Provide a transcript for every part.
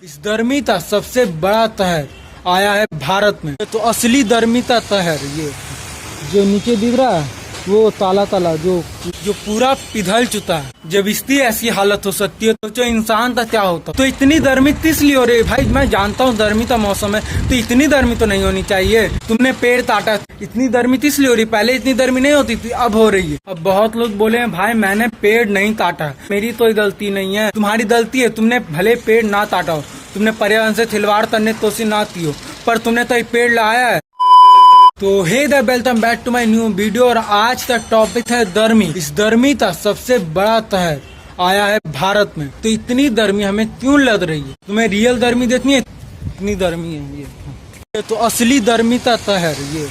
इस धर्मिता सबसे बड़ा कहर आया है भारत में। तो असली धर्मिता कहर ये जो नीचे दिख रहा है वो ताला ताला जो पूरा पिघल चुका है। जब इसकी ऐसी हालत हो सकती है तो जो इंसान था क्या होता। तो इतनी गर्मी किस लिए हो रही है भाई। मैं जानता हूँ गर्मी का मौसम है तो इतनी गर्मी तो नहीं होनी चाहिए। तुमने पेड़ काटा, इतनी गर्मी किस लिए हो रही। पहले इतनी गर्मी नहीं होती थी, अब हो रही है। अब बहुत लोग बोले हैं भाई मैंने पेड़ नहीं काटा, मेरी कोई गलती नहीं है। तुम्हारी गलती है, तुमने भले पेड़ ना काटा हो, तुमने पर्यावरण से खिलवाड़ करने तो ना की हो, पर तुमने तो एक पेड़ लाया है। तो hey the welcome back to my new video. और आज का टॉपिक है गर्मी। इस गर्मी का सबसे बड़ा कहर आया है भारत में। तो इतनी गर्मी हमें क्यों लग रही है। तुम्हें रियल गर्मी देखनी है, इतनी गर्मी है ये। तो असली गर्मी का कहर ये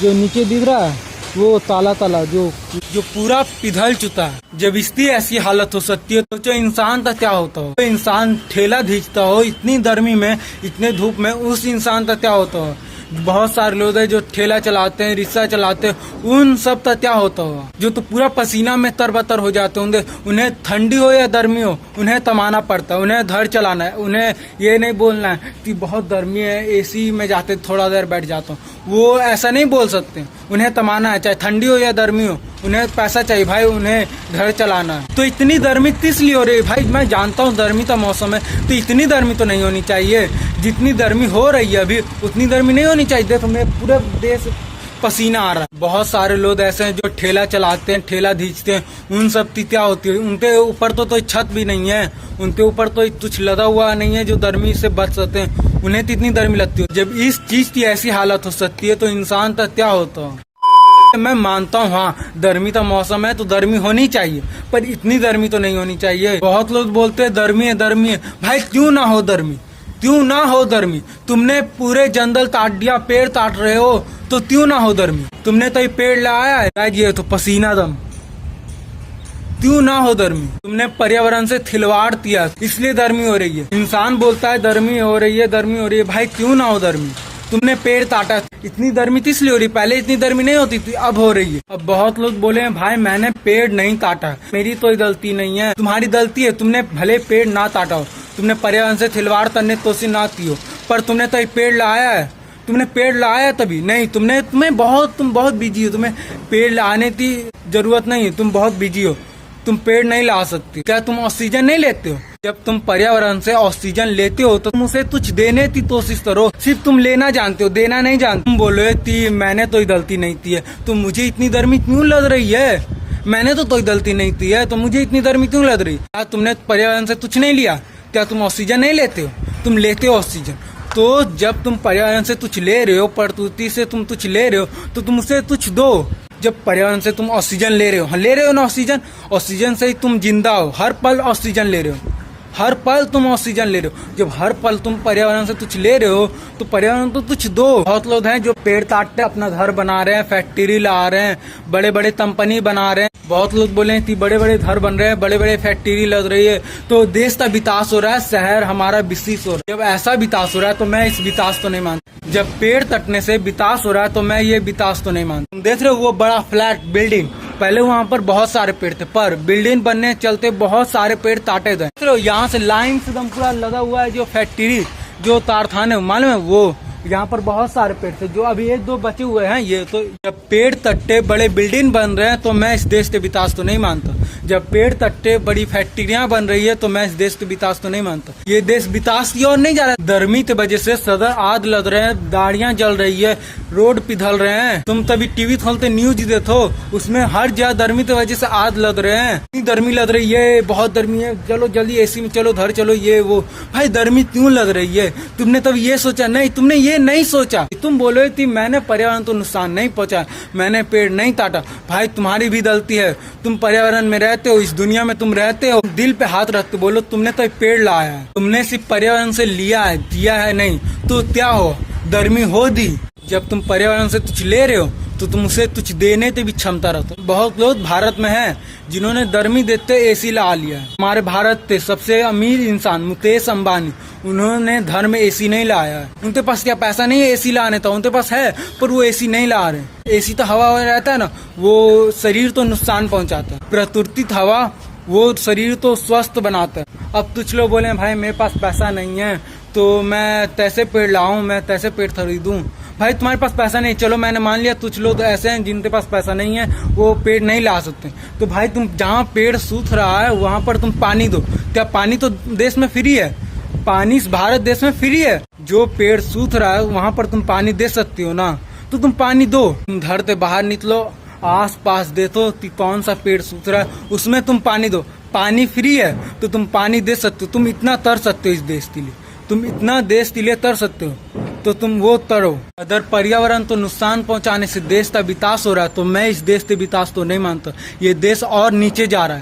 जो नीचे दिख रहा है वो ताला ताला जो पूरा पिघल चुका है। जब इसकी ऐसी हालत हो सकती है तो जो इंसान का क्या होता हो। तो इंसान ठेला खींचता हो इतनी गर्मी में, इतने धूप में, उस इंसान का क्या होता हो। बहुत सारे लोग हैं जो ठेला चलाते हैं, रिक्शा चलाते हैं, उन सब का क्या होता होगा। जो तो पूरा पसीना में तरबतर हो जाते होंगे। उन्हें ठंडी हो या गर्मी हो उन्हें तमाना पड़ता है, उन्हें घर चलाना है। उन्हें ये नहीं बोलना है कि बहुत गर्मी है एसी में जाते थोड़ा देर बैठ जाता हूँ, वो ऐसा नहीं बोल सकते। उन्हें तमाना है, चाहे ठंडी हो या गर्मी हो, उन्हें पैसा चाहिए भाई, उन्हें घर चलाना है। तो इतनी गर्मी किस लिए हो रही है भाई। मैं जानता हूँ गर्मी का मौसम है तो इतनी गर्मी तो नहीं होनी चाहिए। जितनी गर्मी हो रही है अभी उतनी गर्मी नहीं होनी चाहिए। देखो मेरे पूरे देश पसीना आ रहा है। बहुत सारे लोग ऐसे हैं जो ठेला चलाते हैं, ठेला खींचते हैं, उन सब की क्या होती है। उनके ऊपर तो छत भी नहीं है, उनके ऊपर तो कुछ लदा हुआ नहीं है जो गर्मी से बच सकते हैं। उन्हें तो इतनी गर्मी लगती है। जब इस चीज की ऐसी हालत हो सकती है तो इंसान का क्या होता है। मैं मानता हूँ हाँ गर्मी का मौसम है तो गर्मी होनी चाहिए, पर इतनी गर्मी तो नहीं होनी चाहिए। बहुत लोग बोलते हैं गर्मी है गर्मी है। भाई क्यों ना हो गर्मी, क्यों ना हो गर्मी। तुमने पूरे जंगल काट दिया, पेड़ काट रहे हो तो क्यों ना हो गर्मी। तुमने तो ये पेड़ लगाया है, ये तो पसीना दम, क्यों ना हो गर्मी। तुमने पर्यावरण से खिलवाड़ किया इसलिए गर्मी हो रही है। इंसान बोलता है गर्मी हो रही है गर्मी हो रही है। भाई क्यों ना हो गर्मी। तुमने पेड़ काटा, इतनी गर्मी किस लिए हो रही। पहले इतनी गर्मी नहीं होती थी, अब हो रही है। अब बहुत लोग बोले हैं भाई मैंने पेड़ नहीं काटा, मेरी कोई गलती नहीं है। तुम्हारी गलती है, तुमने भले पेड़ ना काटा हो, तुमने पर्यावरण से खिलवाड़ करने तो ना की हो, पर तुमने तो एक पेड़ लाया है। तुमने पेड़ लाया तभी नहीं, तुम बहुत बिजी हो, तुम्हें पेड़ लाने की जरूरत नहीं है, तुम बहुत बिजी हो, तुम पेड़ नहीं ला सकती। क्या तुम ऑक्सीजन नहीं लेते हो। जब तुम पर्यावरण से ऑक्सीजन लेते हो तो तुम उसे कुछ देने की कोशिश करो। सिर्फ तुम लेना जानते हो, देना नहीं जानते। तुम बोलो कि मैंने तो गलती नहीं की है तो मुझे इतनी गर्मी क्यों लग रही है। मैंने तो कोई गलती नहीं की है तो मुझे इतनी गर्मी क्यों लग रही है। क्या तुमने पर्यावरण से कुछ नहीं लिया। क्या तुम ऑक्सीजन नहीं लेते हो, तुम लेते हो ऑक्सीजन। तो जब तुम पर्यावरण से कुछ ले रहे हो, प्रकृति से तुम कुछ ले रहे हो तो तुम उसे कुछ दो। जब पर्यावरण से तुम ऑक्सीजन ले रहे हो, हाँ ले रहे हो ना ऑक्सीजन, ऑक्सीजन से ही तुम जिंदा हो। हर पल ऑक्सीजन ले रहे हो, हर पल तुम ऑक्सीजन ले रहे हो। जब हर पल तुम पर्यावरण से कुछ ले रहे हो तो पर्यावरण तो कुछ दो। बहुत लोग हैं जो पेड़ काटते अपना घर बना रहे हैं, फैक्ट्री ला रहे हैं, बड़े बड़े कंपनी बना रहे हैं। बहुत लोग बोले कि बड़े बड़े घर बन रहे हैं, बड़े बड़े फैक्ट्री लग रही है तो देश का विकास हो रहा है, शहर हमारा विकसित हो रहा है। जब ऐसा विकास हो रहा है तो मैं इस विकास तो नहीं मानता। जब पेड़ कटने से विकास हो रहा है तो मैं ये विकास तो नहीं मानता। तुम देख रहे हो वो बड़ा फ्लैट बिल्डिंग, पहले वहाँ पर बहुत सारे पेड़ थे पर बिल्डिंग बनने चलते बहुत सारे पेड़ काटे गए। यहाँ से लाइन से एकदम पूरा लगा हुआ है जो फैक्ट्री, जो कारखाने मालूम है, वो यहाँ पर बहुत सारे पेड़ थे जो अभी एक दो बचे हुए हैं। ये तो जब पेड़ तट्टे बड़े बिल्डिंग बन रहे हैं तो मैं इस देश के विकास तो नहीं मानता। जब पेड़ तट्टे बड़ी फैक्ट्रियां बन रही है तो मैं इस देश के विकास तो नहीं मानता। ये देश विकास की ओर नहीं जा रहा है। गर्मी की वजह से सदर आग लग रहे हैं, गाड़ियां जल रही है, रोड पिघल रहे हैं। तुम तभी टीवी खोलते न्यूज देखो, उसमें हर जगह गर्मी की वजह से आग लग रहे हैं। इतनी गर्मी लग रही है, बहुत गर्मी है, चलो जल्दी एसी में चलो, घर चलो, ये वो। भाई गर्मी क्यों लग रही है। तुमने तब ये सोचा नहीं, तुमने ये नहीं सोचा। तुम बोलो कि मैंने पर्यावरण को नुकसान नहीं पहुंचा, मैंने पेड़ नहीं काटा। भाई तुम्हारी भी गलती है, तुम पर्यावरण में रहते हो, इस दुनिया में तुम रहते हो। दिल पे हाथ रखते बोलो तुमने तो पेड़ लाया है, तुमने सिर्फ पर्यावरण से लिया है, दिया है नहीं तो क्या हो, गर्मी हो दी। जब तुम पर्यावरण से कुछ ले रहे हो तो तुम उसे कुछ देने की भी क्षमता रखते हो। बहुत लोग भारत में हैं जिन्होंने गर्मी देते एसी ला लिया है। हमारे भारत के सबसे अमीर इंसान मुकेश अंबानी, उन्होंने घर में एसी नहीं लाया है। उनके पास क्या पैसा नहीं है एसी लाने का, उनके पास है पर वो एसी नहीं ला रहे। एसी तो हवा रहता है ना, वो शरीर तो नुकसान पहुंचाता है। प्राकृतिक हवा वो शरीर तो स्वस्थ बनाता है। अब कुछ लोग बोले भाई मेरे पास पैसा नहीं है तो मैं तैसे पेड़ लाऊं, मैं तैसे पेड़ खरीदूं। भाई तुम्हारे पास पैसा नहीं, चलो मैंने मान लिया कुछ लोग ऐसे हैं जिनके पास पैसा नहीं है, वो पेड़ नहीं ला सकते। तो भाई तुम जहाँ पेड़ सूख रहा है वहां पर तुम पानी दो। क्या पानी तो देश में फ्री है? पानी इस भारत देश में फ्री है। जो पेड़ सूख रहा है वहां पर तुम पानी दे सकती हो ना, तो तुम पानी दो। तुम घर से बाहर निकलो, आस पास देखो कि कौन सा पेड़ सूख रहा है, उसमें तुम पानी दो। पानी फ्री है तो तुम पानी दे सकते हो। तुम इतना तर सकते हो इस देश के लिए, तुम इतना देश के लिए तर सकते हो, तो तुम वो तरो। अगर पर्यावरण तो नुकसान पहुंचाने से देश का विकास हो रहा है, तो मैं इस देश के विकास को नहीं मानता। ये देश और नीचे जा रहा है।